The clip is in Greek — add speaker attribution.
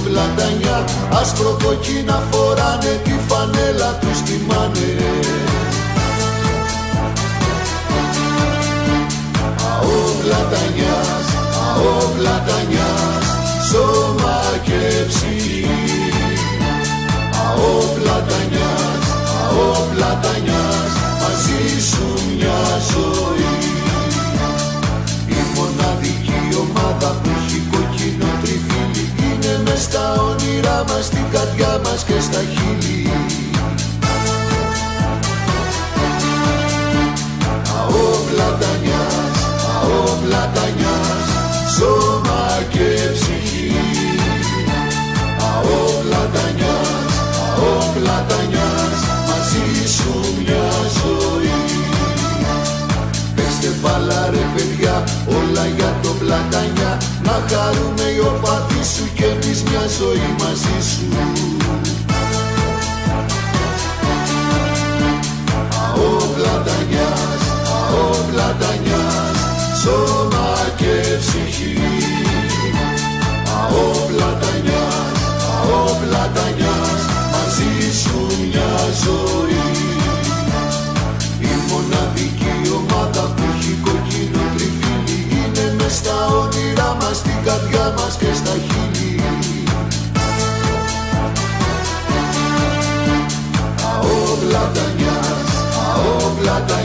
Speaker 1: πλατανιά, άσπρο κόκκινα φοράνε, τη φανέλα τους τιμάνε. Αό πλατανιάς, αό πλατανιάς, σώμα και ψυχή. Αό πλατανιάς, αό πλατανιάς, μαζί σου μια ζωή. Η μοναδική ομάδα που έχει κοκκίνο τριφύλι είναι μες στα όνειρά μας, στην καρδιά μας και στα χείλη. Αό πλατανιάς, αό πλατανιάς, σώμα και ψυχή. Αό πλατανιάς, αό πλατανιάς, μαζί σου μια ζωή. Παίξτε μπάλα ρε παιδιά, όλα για το πλατανιά, να χαρούμε οι οπαδοί σου και εμείς μια ζωή μαζί σου. Αό πλατανιάς, αό πλατανιάς, σώμα και ψυχή. Αό πλατανιάς, αό πλατανιάς, μαζί σου μια ζωή. Η μοναδική ομάδα που έχει κοκκίνο τριφύλι είναι μες στα όνειρά μας, στην καρδιά μας και στα χείλη. Αό πλατανιάς, αό πλατανιάς,